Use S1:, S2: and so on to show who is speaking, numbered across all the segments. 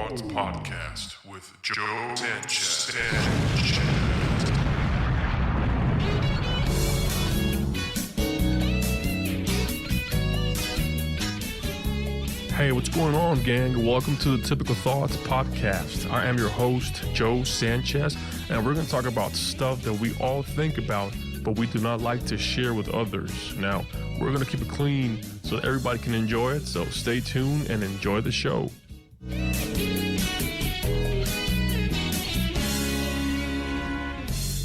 S1: Thoughts podcast with Joe Sanchez. Hey, what's going on, gang? Welcome to the Typical Thoughts podcast. I am your host, Joe Sanchez, and we're going to talk about stuff that we all think about, but we do not like to share with others. Now, we're going to keep it clean so that everybody can enjoy it, so stay tuned and enjoy the show.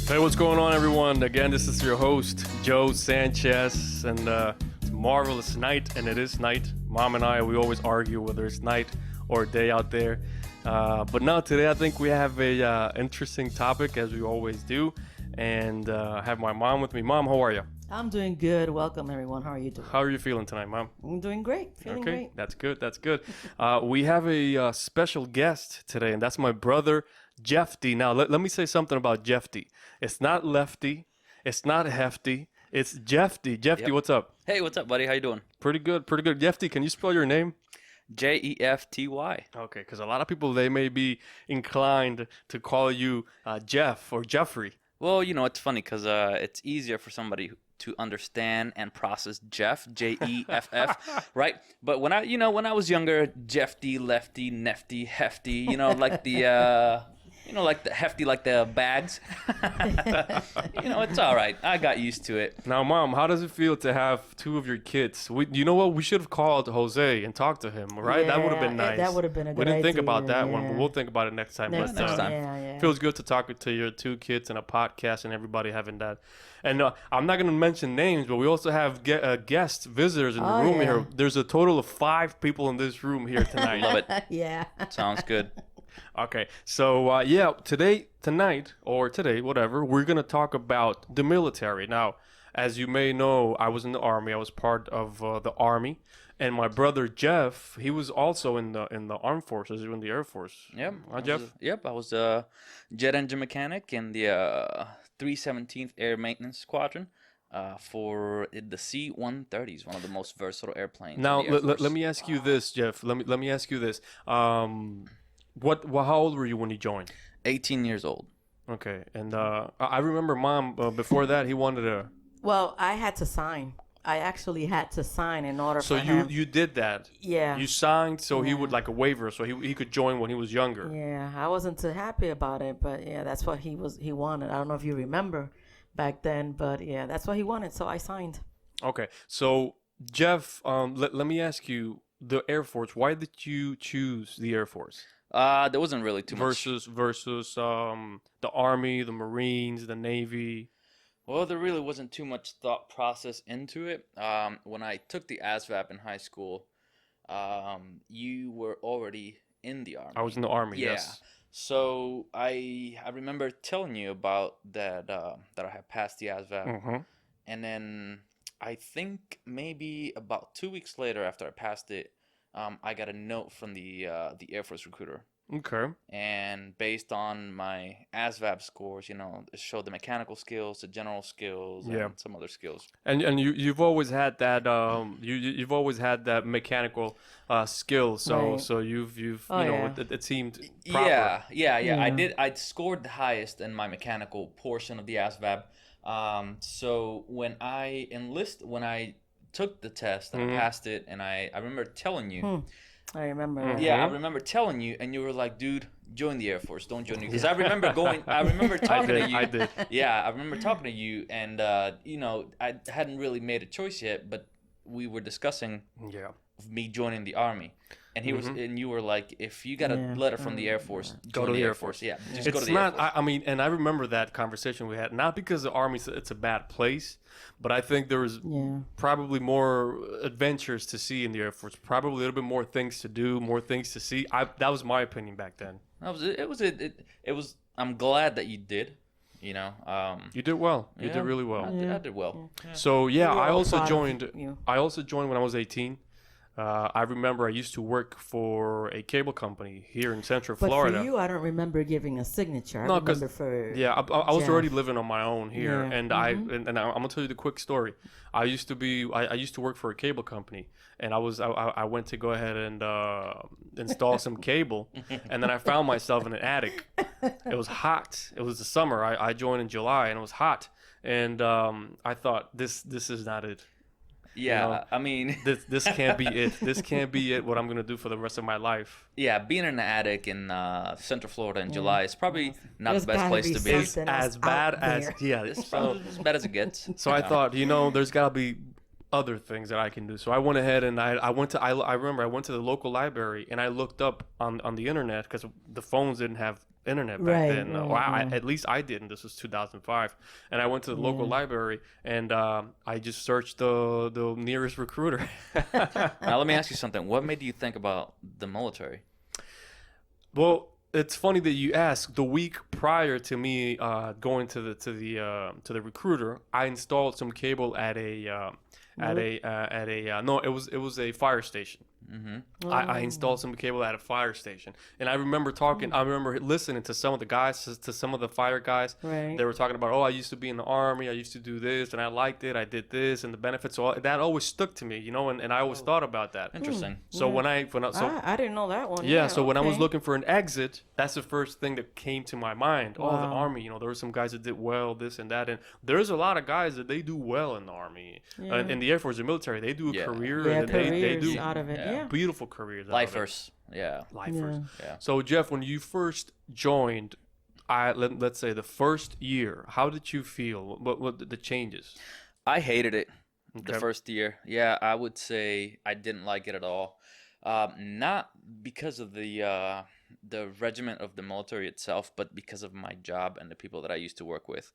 S2: Hey, what's going on, everyone? Again, this is your host, Joe Sanchez, and it's a marvelous night, and it is night. Mom and I, we always argue whether it's night or day out there. But no, today I think we have a interesting topic, as we always do, and I have my mom with me. Mom, how are you?
S3: I'm doing good. Welcome, everyone. How are you doing?
S2: How are you feeling tonight, Mom?
S3: I'm doing great. Feeling great.
S2: That's good. That's good. We have a special guest today, and that's my brother, Jefty. Now, let me say something about Jefty. It's not lefty. It's not hefty. It's Jefty. Jefty,
S4: Yep.
S2: What's up?
S4: Hey, what's up, buddy? How you doing?
S2: Pretty good. Pretty good. Jefty, can you spell your name?
S4: Jefty.
S2: Okay, because a lot of people, they may be inclined to call you Jeff or Jeffrey.
S4: Well, you know, it's funny because it's easier for somebody to understand and process Jeff, Jeff, right? But when I was younger, Jefty, lefty, nefty, hefty, like the hefty, like the bags. It's all right. I got used to it.
S2: Now, Mom, how does it feel to have two of your kids? You know what? We should have called Jose and talked to him, right? That would have been nice.
S3: That would have been a good
S2: We didn't think
S3: idea,
S2: about that one,
S3: yeah.
S2: but we'll think about it next time.
S3: Next
S2: But,
S4: time.
S3: Yeah.
S2: feels good to talk to your two kids and a podcast and everybody having that. And I'm not going to mention names, but we also have guest visitors in the room
S3: yeah.
S2: here. There's a total of 5 people in this room here tonight.
S4: Love it.
S3: Yeah.
S4: Sounds good.
S2: Okay, so tonight, whatever, we're going to talk about the military. Now, as you may know, I was in the Army. I was part of the Army. And my brother, Jeff, he was also in the Armed Forces, in the Air Force.
S4: Yep.
S2: Jeff?
S4: I was a jet engine mechanic in the 317th Air Maintenance Squadron for the C-130s, one of the most versatile airplanes.
S2: Now,
S4: in the Air Force.
S2: let me ask you this, Jeff. Let me ask you this. How old were you when you joined?
S4: 18 years old.
S2: Okay, and I remember Mom, before that, he wanted to...
S3: Well, I had to sign. I actually had to sign in order
S2: So
S3: for him.
S2: you did that?
S3: Yeah.
S2: You signed so he
S3: Yeah.
S2: would, like a waiver, so he could join when he was younger.
S3: Yeah, I wasn't too happy about it, but yeah, that's what he wanted. I don't know if you remember back then, but yeah, that's what he wanted, so I signed.
S2: Okay, so Jeff, let me ask you, the Air Force, why did you choose the Air Force?
S4: There wasn't really too much.
S2: Versus the Army, the Marines, the Navy.
S4: Well, there really wasn't too much thought process into it. When I took the ASVAB in high school, you were already in the Army.
S2: I was in the Army,
S4: Yeah.
S2: yes.
S4: So I remember telling you about that I had passed the ASVAB,
S2: Mm-hmm.
S4: and then I think maybe about 2 weeks later after I passed it, I got a note from the Air Force recruiter.
S2: Okay.
S4: And based on my ASVAB scores, it showed the mechanical skills, the general skills,
S2: Yeah.
S4: and some other skills.
S2: And you've always had that you've always had that mechanical skill. So
S3: Right.
S2: so you've
S3: Oh, yeah.
S2: it seemed proper.
S4: Yeah.
S3: Yeah.
S4: I scored the highest in my mechanical portion of the ASVAB. So when I took the test and I passed it, and I remember telling you.
S3: I remember.
S4: Yeah, I remember telling you, and you were like, "Dude, join the Air Force. Don't join you." Because I remember talking to you.
S2: I did.
S4: Yeah, I remember talking to you, and I hadn't really made a choice yet, but we were discussing
S2: Yeah.
S4: me joining the Army, and you were like, "If you got a
S3: Yeah.
S4: letter from the Air Force,
S2: Go
S4: join
S2: to
S4: the Air Force." Yeah, just go to
S2: It's
S4: the
S2: not.
S4: Air Force.
S2: I mean, and I remember that conversation we had. Not because the Army it's a bad place, but I think there was
S3: Yeah.
S2: probably more adventures to see in the Air Force. Probably a little bit more things to do, more things to see. That was my opinion back then.
S4: It was. I'm glad that you did.
S2: You did well. You
S4: Yeah,
S2: did really well.
S4: I did well. Yeah.
S2: So yeah,
S3: We were
S2: I
S3: all
S2: also
S3: proud of
S2: joined.
S3: you.
S2: I also joined when I was 18. I remember I used to work for a cable company here in Central
S3: But
S2: Florida.
S3: for you, I don't remember giving a signature. I
S2: No, 'cause-
S3: remember for
S2: Yeah, I was
S3: Jeff.
S2: already living on my own here,
S3: Yeah.
S2: and and I'm gonna tell you the quick story. I used to work for a cable company, and I went to go ahead and install some cable, and then I found myself in an attic. It was hot. It was the summer. I joined in July, and it was hot, and I thought this is not it.
S4: Yeah,
S2: know,
S4: I mean,
S2: This can't be it. This can't be it. What I'm gonna do for the rest of my life.
S4: yeah, being in an attic in Central Florida in July is probably not
S3: There's
S4: the best
S3: gotta
S4: place
S3: be
S4: to be.
S3: something
S2: As
S3: else
S2: bad
S3: out
S2: as
S3: there.
S2: yeah.
S4: It's
S2: So
S4: probably as bad as it gets.
S2: So I thought, there's got to be other things that I can do. So I went ahead and I remember I went to the local library and I looked up on the internet because the phones didn't have internet back
S3: Right,
S2: then.
S3: right.
S2: At least I didn't. This was 2005. And I went to the local library and I just searched the nearest recruiter.
S4: Now let me ask you something. What made you think about the military?
S2: Well, it's funny that you ask. The week prior to me going to the recruiter, I installed some cable at a no, it was a fire station.
S4: Mm-hmm.
S2: I installed some cable at a fire station, and I remember talking. I remember listening to some of the guys, to some of the fire guys.
S3: Right.
S2: They were talking about, I used to be in the army. I used to do this, and I liked it. I did this, and the benefits. So that always stuck to me, and I always thought about that.
S4: Interesting.
S2: So when I
S3: I didn't know that one.
S2: yeah, so when I was
S3: okay.
S2: looking for an exit, that's the first thing that came to my mind. Oh, the
S3: Wow.
S2: army. There were some guys that did well, this and that, and there's a lot of guys that they do well in the army, and in the Air Force, the military, they do a
S4: Yeah.
S2: career,
S3: Yeah,
S2: and they
S3: careers
S2: do
S3: out of it.
S4: Yeah.
S3: Yeah.
S2: beautiful careers. out of it.
S4: Lifers. Yeah.
S2: Lifers.
S4: Yeah.
S2: So Jeff, when you first joined, let's say the first year, how did you feel? What the changes?
S4: I hated it the
S2: Okay.
S4: first year. Yeah, I would say I didn't like it at all. Not because of the regiment of the military itself, but because of my job and the people that I used to work with.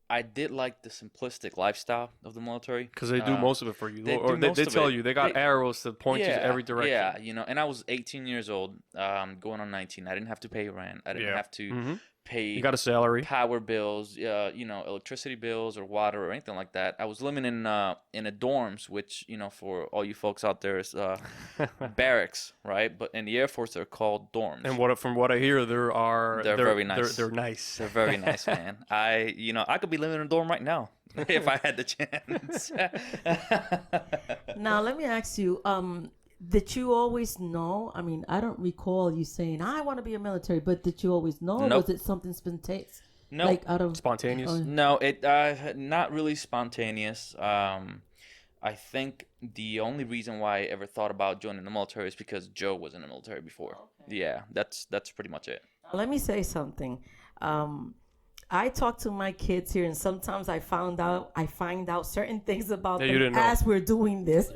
S4: I did like the simplistic lifestyle of the military.
S2: Because they do most of it for you,
S4: they
S2: or
S4: do
S2: they
S4: most of
S2: tell
S4: it.
S2: you they got arrows to point you every direction.
S4: Yeah, and I was 18 years old, going on 19. I didn't have to pay rent. I didn't
S2: Yeah.
S4: have to
S2: Mhm.
S4: pay
S2: You got a salary.
S4: power bills, electricity bills or water or anything like that. I was living in a dorms, which for all you folks out there is barracks, right? But in the Air Force, they're called dorms.
S2: And from what I hear, they're
S4: very nice.
S2: They're nice.
S4: They're very nice, man. I could be living in a dorm right now if I had the chance.
S3: Now let me ask you. Did you always know? I mean, I don't recall you saying I want to be a military, but did you always know? Or
S4: Nope.
S3: was it something spontaneous?
S4: No.
S3: Like out of
S2: Spontaneous.
S4: No, it not really spontaneous. I think the only reason why I ever thought about joining the military is because Joe was in the military before. Yeah, that's pretty much it.
S3: Let me say something. I talk to my kids here, and sometimes I find out certain things about
S2: Yeah, you
S3: them
S2: didn't know.
S3: as we're doing this.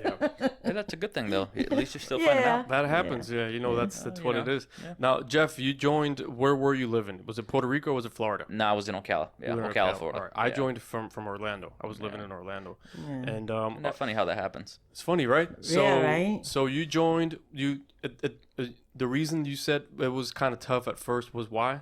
S4: Hey, that's a good thing though. At least you're still finding
S3: Yeah.
S4: out.
S2: That happens, yeah. That's what it is.
S4: yeah.
S2: Now, Jeff, you joined. Where were you living? Was it Puerto Rico or was it Florida?
S4: No, I was in Ocala. Yeah,
S2: You were in
S4: Ocala, Florida.
S2: All right. I
S4: Yeah.
S2: joined from Orlando. I was living in Orlando, and
S4: Isn't that funny how that happens?
S2: it's funny, right? So,
S3: Yeah, right?
S2: So you joined. The reason you said it was kind of tough at first was why?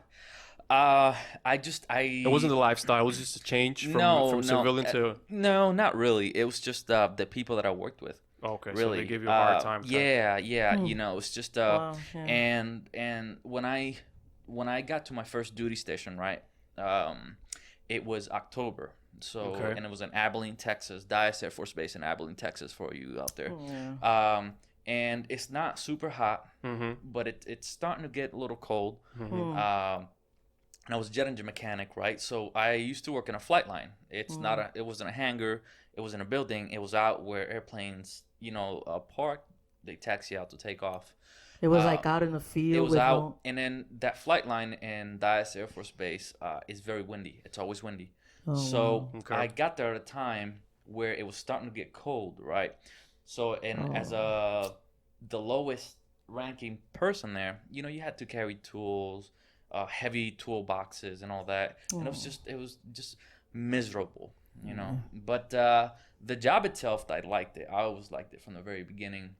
S2: It wasn't the lifestyle. It was just a change from civilian to.
S4: No, not really. It was just the people that I worked with.
S2: Okay,
S4: Really,
S2: so they give you a hard time.
S4: Yeah. It was just
S3: Wow, yeah.
S4: and when I got to my first duty station, right, it was October. So
S2: Okay.
S4: and it was in Abilene, Texas, Dyess Air Force Base in Abilene, Texas, for you out there.
S3: Yeah.
S4: And it's not super hot,
S2: Mm-hmm.
S4: but it's starting to get a little cold. And I was a jet engine mechanic, right? So I used to work in a flight line. It wasn't a hangar. It wasn't a building. It was out where airplanes, park. They taxi out to take off.
S3: It was like out in the field.
S4: It was
S3: with
S4: out,
S3: no-
S4: and then that flight line in Dyess Air Force Base is very windy. It's always windy. So
S2: Okay.
S4: I got there at a time where it was starting to get cold, right? So as the lowest ranking person there, you had to carry tools, heavy toolboxes and all that, and it was just miserable, But the job itself, I liked it. I always liked it from the very beginning,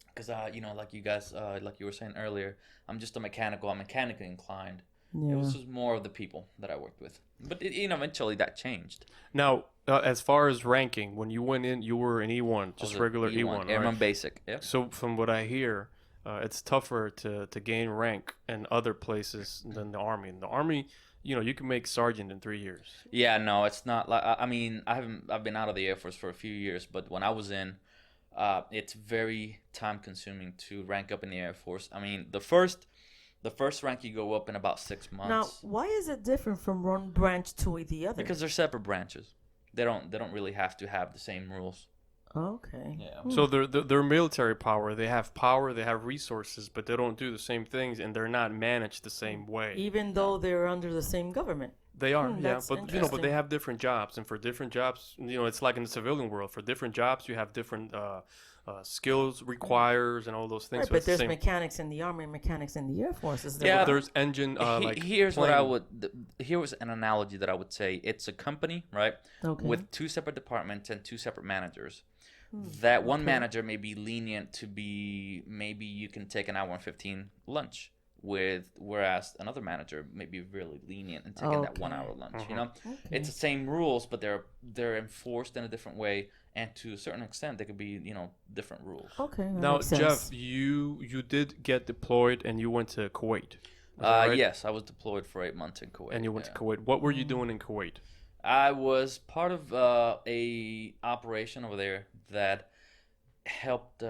S4: because like you guys, like you were saying earlier, I'm mechanically inclined.
S3: Yeah.
S4: It was just more of the people that I worked with, but eventually that changed.
S2: Now, as far as ranking, when you went in, you were an E1, just
S4: Was it
S2: regular E1,
S4: Airman
S2: right?
S4: Basic. Yeah.
S2: So from what I hear, it's tougher to gain rank in other places than the Army. In the Army, you can make sergeant in 3 years.
S4: Yeah, no, it's not like I mean, I've been out of the Air Force for a few years, but when I was in, it's very time consuming to rank up in the Air Force. I mean, the first rank you go up in about 6 months.
S3: Now, why is it different from one branch to the other?
S4: Because they're separate branches. They don't really have to have the same rules.
S3: Okay.
S4: Yeah.
S2: So they're military power. They have resources, but they don't do the same things, and they're not managed the same way.
S3: Even though they're under the same government.
S2: They are, yeah,
S3: that's
S2: but but
S3: interesting.
S2: they have different jobs, and for different jobs, it's like in the civilian world. For different jobs, you have different skills requires and all those things.
S3: Right,
S2: So
S3: but
S2: it's the
S3: there's
S2: same.
S3: mechanics in the Army and mechanics in the Air Force. Is there?
S4: Yeah.
S2: There's engine like
S4: Here's what I
S2: plane.
S4: would. Here was an analogy that I would say. It's a company, right,
S3: Okay.
S4: with 2 separate departments and 2 separate managers. That one
S3: okay.
S4: manager may be lenient to be maybe you can take an hour and 15 lunch whereas another manager may be really lenient in taking that 1 hour lunch. It's the same rules, but they're enforced in a different way, and to a certain extent they could be different rules.
S3: Okay. That
S2: Now,
S3: makes sense.
S2: Jeff, you did get deployed, and you went to Kuwait. Is that right?
S4: Yes, I was deployed for 8 months in Kuwait.
S2: And you went
S4: yeah.
S2: to Kuwait. What were you doing in Kuwait?
S4: I was part of a operation over there that helped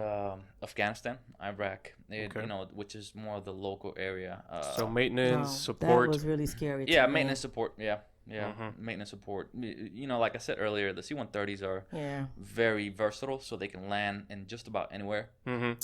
S4: Afghanistan, Iraq,
S2: Okay.
S4: which is more the local area.
S2: So maintenance,
S3: Wow,
S2: support.
S3: That was really scary. to
S4: yeah,
S3: me.
S4: maintenance support. Yeah,
S2: Mhm.
S4: maintenance support. Like I said earlier, the C-130s are
S3: Yeah.
S4: very versatile, so they can land in just about anywhere.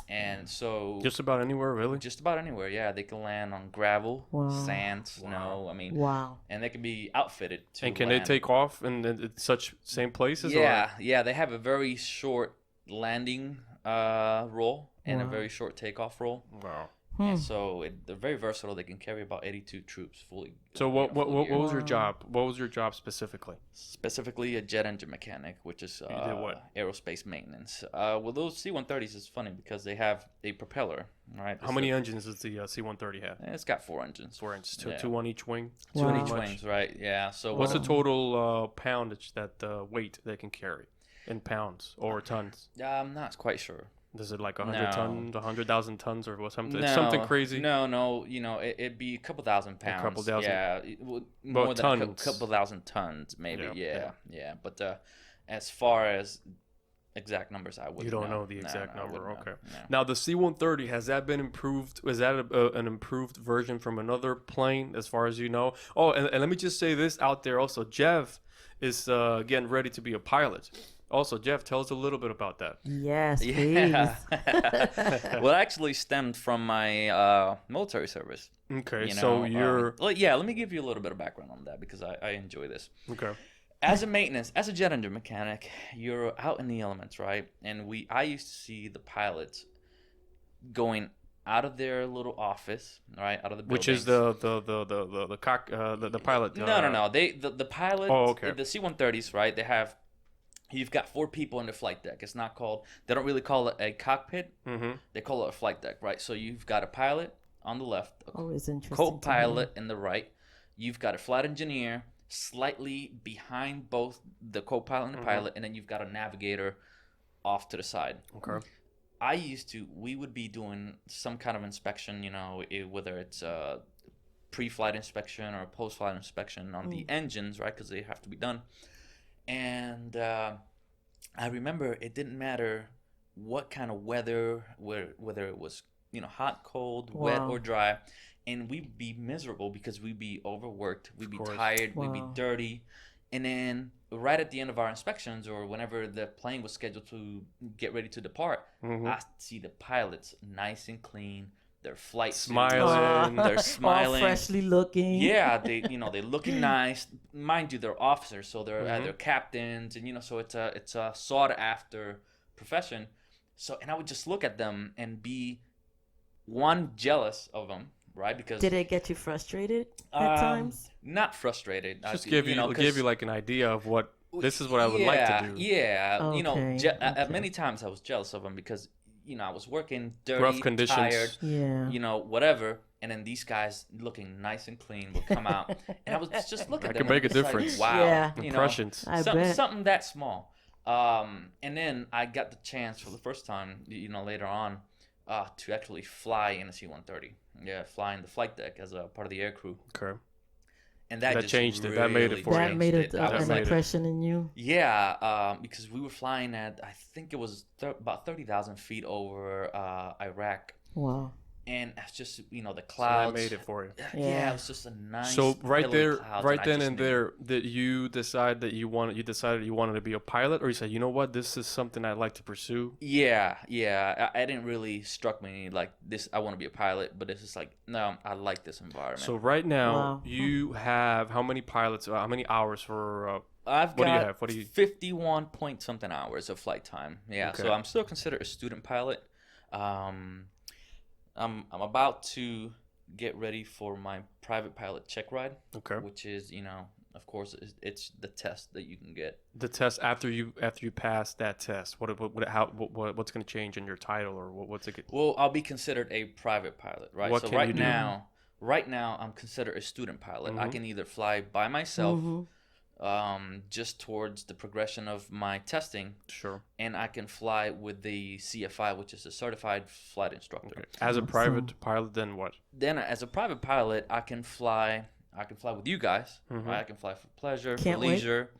S4: And so
S2: Just about anywhere, really.
S4: just about anywhere, yeah, they can land on gravel,
S3: Wow.
S4: sand, snow. I mean,
S3: Wow.
S4: and they can be outfitted to
S2: And can
S4: land.
S2: they take off in such same places?
S4: Yeah, they have a very short landing roll and a
S3: Wow.
S4: very short takeoff roll.
S2: Or? Wow.
S4: And so they're very versatile. They can carry about 82 troops fully.
S2: So what
S4: full year.
S2: was your
S3: Wow.
S2: job? What was your job specifically?
S4: Specifically a jet engine mechanic, which is
S2: did what?
S4: aerospace maintenance. Well, those C-130s is funny because they have a propeller, right?
S2: How many engines does the C-130 have?
S4: It's got 4 engines.
S2: 4 engines,
S4: Yeah.
S2: two on each wing.
S4: Two on
S3: Wow.
S4: each wings, right? Yeah. So
S2: What's the
S3: Wow.
S2: total poundage that weight they can carry in pounds or tons?
S4: I'm not quite sure.
S2: Is it like 100
S4: No.
S2: tons, 100,000 tons, or what? Something?
S4: No,
S2: It's something crazy.
S4: No. It'd be a couple thousand pounds.
S2: couple thousand.
S4: Yeah, more than a
S2: tons.
S4: couple thousand tons, maybe.
S2: Yeah,
S4: Yeah. But as far as exact numbers, I wouldn't.
S2: You don't know the exact
S4: I
S2: number.
S4: wouldn't know.
S2: Okay.
S4: No.
S2: Now the C-130 has that been improved? Is that an improved version from another plane, as far as you know? Oh, and let me just say this out there also. Jeff is getting ready to be a pilot. Also, Jeff, tell us a little bit about that.
S3: Yes, please.
S4: Yeah. Well, it actually stemmed from my military service.
S2: Okay,
S4: You
S2: so
S4: know,
S2: you're
S4: let me give you a little bit of background on that because I enjoy this.
S2: okay.
S4: As a jet engine mechanic, you're out in the elements, right? And I used to see the pilots going out of their little office, right, out of the buildings.
S2: Which is the pilot?
S4: No. The pilot.
S2: Oh, okay.
S4: The C-130s, right? You've got 4 people on the flight deck. It's not called. They don't really call it a cockpit.
S2: Mm-hmm.
S4: They call it a flight deck, right? So you've got a pilot on the left, a
S3: Always interesting.
S4: co-pilot in the right. You've got a flight engineer slightly behind both the co-pilot and the pilot, and then you've got a navigator off to the side.
S2: Okay.
S4: We would be doing some kind of inspection, whether it's a pre-flight inspection or a post-flight inspection on the engines, right? Because they have to be done. And I remember it didn't matter what kind of weather, whether it was hot, cold, wet,
S3: Wow.
S4: or dry, and we'd be miserable because we'd be overworked, we'd be
S2: course.
S4: tired, we'd be
S3: Wow.
S4: dirty, and then right at the end of our inspections or whenever the plane was scheduled to get ready to depart,
S2: Mhm.
S4: I see the pilots nice and clean, their flight suits,
S2: Smiling.
S4: they're
S3: All
S4: smiling.
S3: freshly looking.
S4: Yeah, they're looking nice. Mind you, they're officers, so they're
S2: Mhm.
S4: they're captains, and so it's a sought after profession. So, and I would just look at them and be jealous of them, right? Because
S3: Did it get you frustrated at times?
S4: not frustrated.
S2: Just give you
S4: 'cause-
S2: like an idea of what this is what I would like to do.
S4: Yeah,
S3: Okay,
S4: many times I was jealous of them because I was working dirty,
S2: Rough conditions.
S4: tired,
S3: Yeah.
S4: Whatever. And then these guys looking nice and clean would come out, and I was just looking at
S2: That
S4: them.
S2: can make a
S4: and it's
S2: difference.
S4: Like, wow,
S3: Yeah.
S2: Impressions.
S3: I bet.
S4: something that small. And then I got the chance for the first time, later on, to actually fly in a C-130. Yeah, flying the flight deck as a part of the air crew.
S2: Okay.
S4: And that just
S2: changed it. That made it
S4: really
S2: for you.
S3: That
S4: changed
S3: made
S4: it. I was
S3: an
S4: like,
S3: impression in you.
S4: yeah, because we were flying at, I think it was about 30,000 feet over Iraq.
S3: Wow.
S4: And it's just, the
S2: So
S4: clouds.
S2: that made it for you.
S4: Yeah, it was just a nice.
S2: So right
S4: pillowy
S2: there,
S4: clouds,
S2: right
S4: I
S2: then
S4: just
S2: and
S4: knew.
S2: there, that you decided you wanted to be a pilot, or you said, you know what, this is something I'd like to pursue.
S4: Yeah. I didn't really struck me like this. I want to be a pilot, but it's just like, no, I like this environment.
S2: So right now,
S3: Wow.
S2: you have how many pilots? How many hours for?
S4: I've
S2: What do
S4: got
S2: you have? What do you-
S4: 51 point something hours of flight time. Yeah,
S2: Okay.
S4: so I'm still considered a student pilot. I'm about to get ready for my private pilot check ride,
S2: Okay.
S4: which is, of course, it's the test that you can get.
S2: The test after you pass that test, what's going to change in your title, or what's it?
S4: Well, I'll be considered a private pilot, right?
S2: What
S4: so
S2: can you do?
S4: right now, I'm considered a student pilot. I
S2: Mhm.
S4: can either fly by myself,
S3: Mhm.
S4: just towards the progression of my testing,
S2: Sure.
S4: and I can fly with the CFI, which is a certified flight instructor.
S2: Okay. As a private pilot, then what?
S4: Then, as a private pilot, I can fly with you guys.
S2: Mhm.
S4: Right? I can fly for pleasure,
S3: Can't
S4: for
S3: wait.
S4: leisure.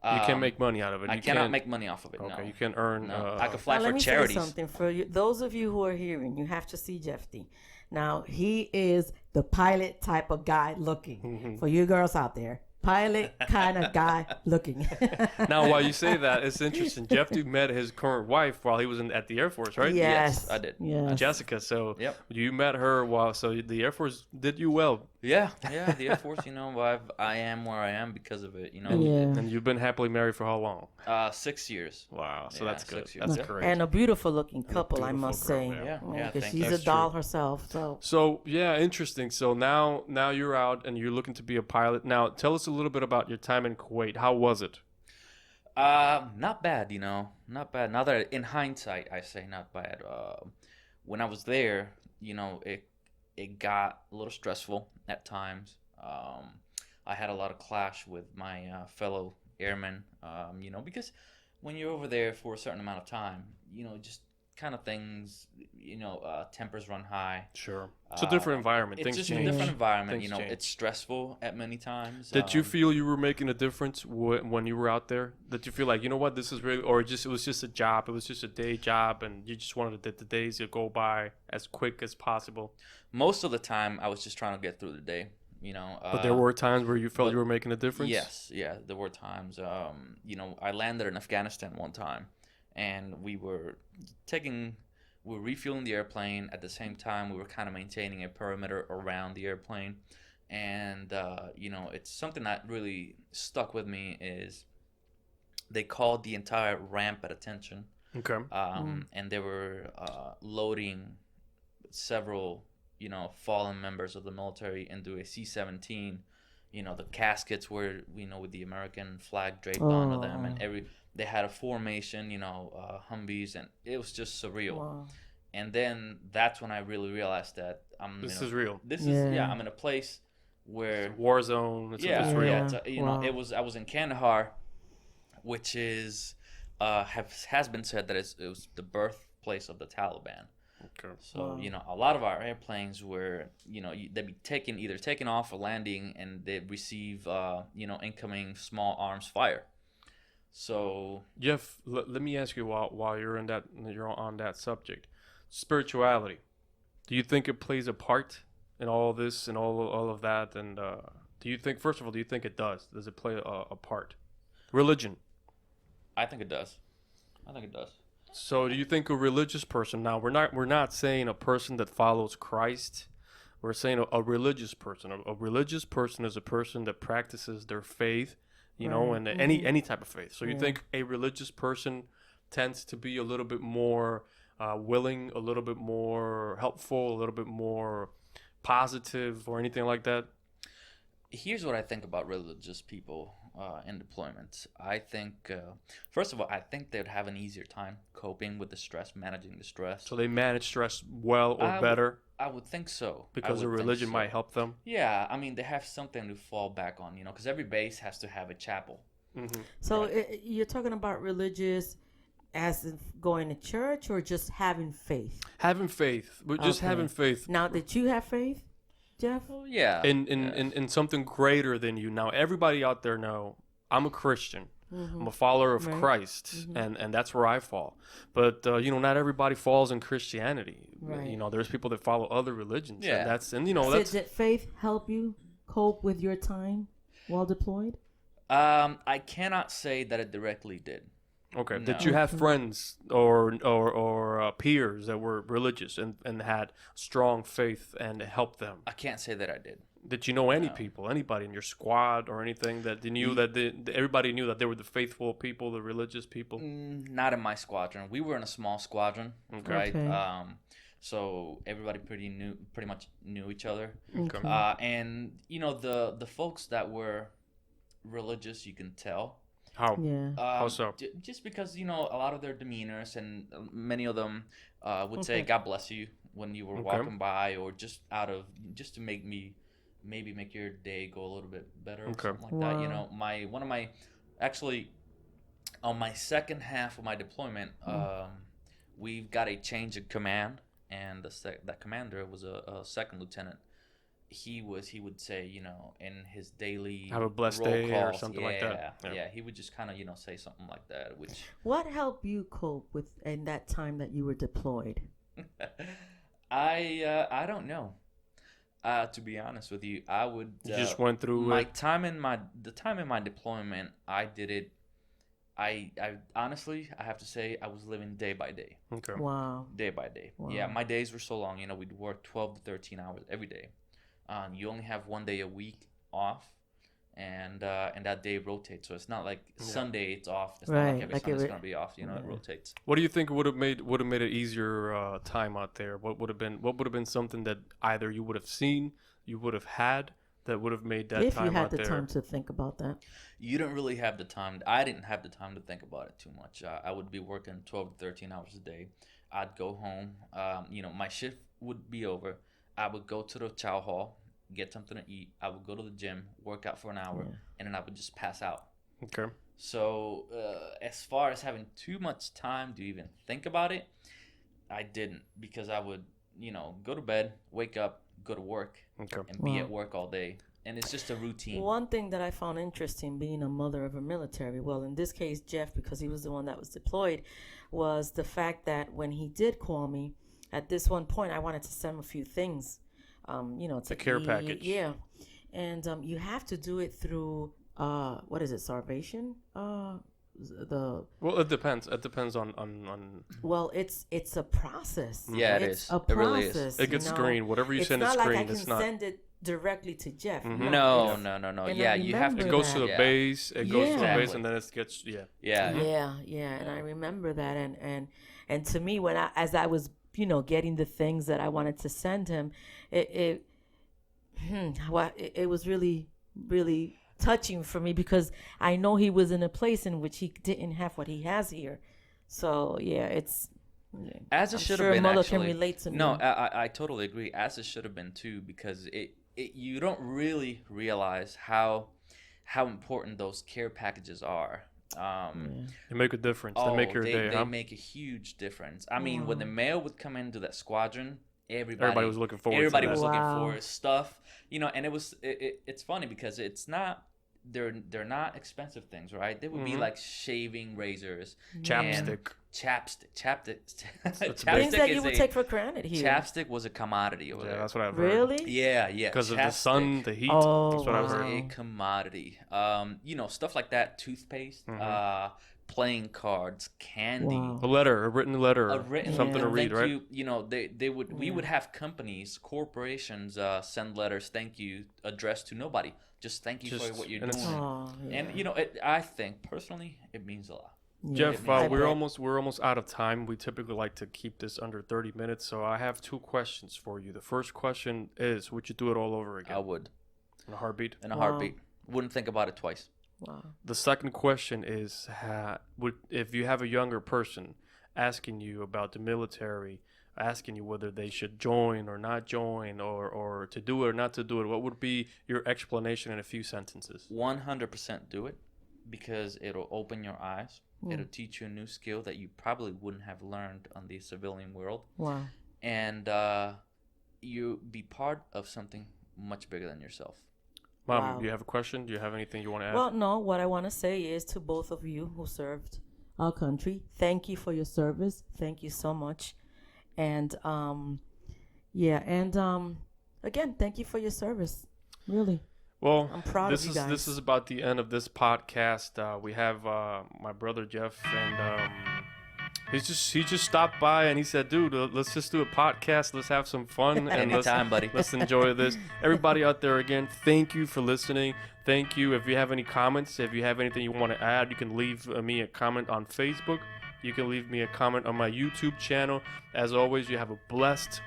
S2: You can't make money out of it.
S4: I
S2: You
S4: cannot
S2: can't-
S4: make money off of it.
S2: Okay,
S4: No,
S2: you can earn.
S4: no. I can fly
S3: Now, let
S4: for
S3: me
S4: charities.
S3: say something for you. Those of you who are hearing, you have to see Jefty. Now, he is the pilot type of guy looking.
S2: Mm-hmm.
S3: For you girls out there, pilot kind of guy looking.
S2: Now, while you say that, it's interesting. Jefty met his current wife while he was at the Air Force, right?
S3: Yes,
S4: I did.
S3: Yes.
S2: Jessica. So
S4: Yep.
S2: you met her so the Air Force did you well,
S4: Yeah. The Air Force. I am where I am because of it.
S3: Yeah.
S2: and you've been happily married for how long?
S4: 6 years.
S2: Wow. So
S4: Yeah,
S2: that's good.
S4: 6 years.
S2: That's
S4: Yeah.
S2: great.
S3: And a beautiful looking couple, I
S2: beautiful
S3: must
S2: girl,
S3: say.
S2: yeah.
S4: Yeah,
S3: Because
S4: thank
S3: she's
S4: you.
S3: a doll herself.
S2: So yeah, interesting. So now you're out and you're looking to be a pilot. Now tell us a little bit about your time in Kuwait. How was it?
S4: Not bad. Not bad. Now that in hindsight, I say not bad. When I was there, it got a little stressful at times. I had a lot of clash with my fellow airmen. Because when you're over there for a certain amount of time, just kind of things, tempers run high.
S2: Sure. It's a different environment.
S4: It's
S2: Things
S4: just
S2: change.
S4: a different environment.
S2: Things change.
S4: It's stressful at many times.
S2: Did you feel you were making a difference when you were out there? Did you feel like, you know what, this is really, or it was just a job, it was just a day job, and you just wanted the days to go by as quick as possible?
S4: Most of the time, I was just trying to get through the day.
S2: But there were times where you felt you were making a difference?
S4: Yes, yeah, there were times. I landed in Afghanistan one time, and we were refueling the airplane. At the same time, we were kind of maintaining a perimeter around the airplane. And, it's something that really stuck with me is they called the entire ramp at attention.
S2: Okay.
S4: And they were loading several, fallen members of the military into a C-17. The caskets were, with the American flag draped onto them, and they had a formation, Humvees, and it was just surreal.
S3: Wow.
S4: And then that's when I really realized that
S2: This is real.
S4: I'm in a place where
S2: War zone. It's real.
S4: yeah, I was in Kandahar, which is has been said that it was the birthplace of the Taliban.
S2: Okay.
S4: So a lot of our airplanes were they'd be taken off or landing, and they'd receive incoming small arms fire. So
S2: Jeff, let me ask you while you're on that subject, spirituality. Do you think it plays a part in all this and all of that? And do you think, first of all, do you think it does? Does it play a part? Religion.
S4: I think it does.
S2: So do you think a religious person? Now we're not saying a person that follows Christ. We're saying a religious person. A religious person is a person that practices their faith, and any type of faith. So you think a religious person tends to be a little bit more willing, a little bit more helpful, a little bit more positive, or anything like that?
S4: Here's what I think about religious people. in deployment. I think, first of all, I think they'd have an easier time coping with the stress, managing the stress.
S2: So they manage stress well or
S4: I
S2: better
S4: I would think so.
S2: because
S4: I
S2: their
S4: would think
S2: religion
S4: so.
S2: might help them.
S4: Yeah, I mean, they have something to fall back on, because every base has to have a chapel.
S3: So
S4: Right.
S3: you're talking about religious as in going to church or just having faith?
S2: Having faith, just
S3: Okay.
S2: having faith
S3: Now, did you have faith, Jeff?
S4: Well, yeah.
S2: in something greater than you. Now, everybody out there know I'm a Christian. I'm a follower of
S3: Right.
S2: Christ, and that's where I fall. But not everybody falls in Christianity.
S3: Right.
S2: There's people that follow other religions.
S4: Yeah.
S2: And that's
S3: So
S2: that's
S3: did faith help you cope with your time while deployed?
S4: I cannot say that it directly did.
S2: okay.
S4: No.
S2: Did you have friends or peers that were religious and had strong faith and helped them?
S4: I can't say that I did.
S2: Did you know any
S4: No.
S2: people, anybody in your squad or anything that they knew that everybody knew that they were the faithful people, the religious people?
S4: Not in my squadron. We were in a small squadron, right?
S3: Okay.
S4: So everybody pretty much knew each other.
S2: Okay.
S4: And the folks that were religious, you can tell.
S2: How?
S3: Yeah.
S2: How so?
S4: Just because a lot of their demeanors and many of them would say
S3: Okay.
S4: "God bless you" when you were
S2: Okay.
S4: walking by, or just to maybe make your day go a little bit better, or
S2: Okay.
S4: something like that.
S3: Wow.
S4: One of my actually on my second half of my deployment, we've got a change of command, and that commander was a second lieutenant. He would say, in his daily
S2: Have a blessed
S4: roll
S2: day or
S4: calls,
S2: something like that.
S4: Yeah, he would just kind of, say something like that, which
S3: What helped you cope with in that time that you were deployed?
S4: I don't know. To be honest with you, I would.
S2: You just went through
S4: my
S2: it.
S4: time in my deployment. I did it. I honestly, I have to say, I was living day by day,
S2: Okay.
S3: Wow.
S4: day by day.
S3: Wow.
S4: Yeah, my days were so long. We'd work 12 to 13 hours every day. You only have one day a week off, and that day rotates. So it's not like Sunday it's off. It's not
S3: Right,
S4: like every
S3: like
S4: Sunday's
S3: it-
S4: gonna be off. It rotates.
S2: What do you think would have made it easier time out there? What would have been something that either you would have seen, you would have had, that would have made that
S3: If
S2: time
S3: you had
S2: out
S3: the
S2: there?
S3: time to think about that.
S4: You don't really have the time. I didn't have the time to think about it too much. I would be working 12 to 13 hours a day. I'd go home. My shift would be over. I would go to the chow hall, get something to eat. I would go to the gym, work out for an hour, and then I would just pass out.
S2: Okay.
S4: So as far as having too much time to even think about it, I didn't, because I would, go to bed, wake up, go to work,
S2: Okay.
S4: and be
S3: Wow.
S4: at work all day. And it's just a routine.
S3: One thing that I found interesting being a mother of a military, well, in this case, Jeff, because he was the one that was deployed, was the fact that when he did call me, at this one point, I wanted to send him a few things, to
S2: The care
S3: eat.
S2: package.
S3: Yeah. And you have to do it through, what is it, starvation?
S2: Well, it depends. It depends on.
S3: Well, it's a process.
S4: Yeah, it
S3: it's
S4: is.
S3: a
S4: It really is.
S3: process.
S2: It gets screened. Whatever you
S3: it's
S2: send is
S3: not like I
S2: screened.
S3: can
S2: It's not.
S3: send it directly to Jeff.
S4: No,
S3: it's-
S4: no.
S3: And I
S4: Yeah, you have to.
S2: It
S3: remember
S2: goes to
S3: that.
S2: the
S4: Yeah.
S2: base. It goes to the base,
S4: Exactly.
S2: and then it gets
S4: Yeah.
S3: Yeah, and I remember that, and to me, as I was, getting the things that I wanted to send him, it was really, really touching for me, because I know he was in a place in which he didn't have what he has here. So yeah, it's.
S4: As it
S3: I'm
S4: should
S3: sure
S4: have been.
S3: mother
S4: Actually,
S3: can relate to
S4: no,
S3: me.
S4: I totally agree. As it should have been too, because you don't really realize how important those care packages are.
S2: They make a difference. They make your day.
S4: They
S2: Huh?
S4: make a huge difference. I mean, when the mail would come into that squadron, everybody
S2: was looking forward to
S4: Everybody
S2: that.
S4: was looking
S3: Wow.
S4: for stuff, and it's funny because it's not. They're not expensive things, right? They would be like shaving razors,
S2: Chapstick.
S4: chapstick.
S3: Things that you would take for granted here.
S4: Chapstick was a commodity over
S2: Yeah,
S4: there.
S2: that's what I've heard.
S3: Really?
S4: Yeah.
S2: Because of the
S4: chapstick
S2: sun, the heat.
S3: Oh,
S2: That's what I've
S4: was
S2: heard.
S4: a commodity. Stuff like that, toothpaste, playing cards, candy.
S3: Wow.
S2: A written letter,
S4: A written
S2: something to read,
S4: thank
S2: right?
S4: you. They would we would have companies, corporations send letters, thank you, addressed to nobody. Just thank you
S2: Just-
S4: for what you're
S2: and
S4: doing.
S2: it's-
S3: Oh, yeah.
S4: And I think personally it means a lot.
S2: Jeff,
S3: Yeah, I
S2: we're
S3: bet.
S2: almost out of time. We typically like to keep this under 30 minutes, so I have two questions for you. The first question is, would you do it all over
S4: I
S2: again
S4: would
S2: in a heartbeat?
S4: in a
S3: Wow.
S4: heartbeat. Wouldn't think about it twice.
S3: Wow.
S2: The second question is, if you have a younger person asking you about the military, asking you whether they should join or not join, or to do it or not to do it, what would be your explanation in a few sentences?
S4: 100% do it, because it'll open your eyes. It'll teach you a new skill that you probably wouldn't have learned on the civilian world.
S3: Wow.
S4: And you be part of something much bigger than yourself.
S2: Mom,
S3: Wow.
S2: do you have a question? Do you have anything you want to add?
S3: Well, no, what I want to say is to both of you who served our country, thank you for your service. Thank you so much. And again, thank you for your service. Really.
S2: Well,
S3: I'm proud of you guys.
S2: This is about the end of this podcast. We have my brother Jeff, and he just stopped by and he said, "Dude, let's just do a podcast. Let's have some fun and
S4: Anytime, buddy.
S2: let's enjoy this." Everybody out there, again, thank you for listening. Thank you. If you have any comments, if you have anything you want to add, you can leave me a comment on Facebook. You can leave me a comment on my YouTube channel. As always, you have a blessed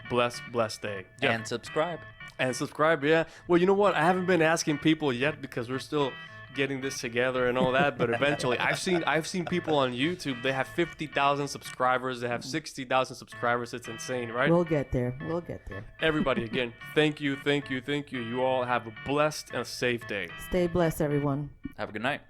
S2: day. Jeff.
S4: And subscribe.
S2: And subscribe, yeah. Well, you know what? I haven't been asking people yet because we're still getting this together and all that. But eventually, I've seen people on YouTube. They have 50,000 subscribers. They have 60,000 subscribers. It's insane, right?
S3: We'll get there.
S2: Everybody, again, thank you. You all have a blessed and safe day.
S3: Stay blessed, everyone.
S4: Have a good night.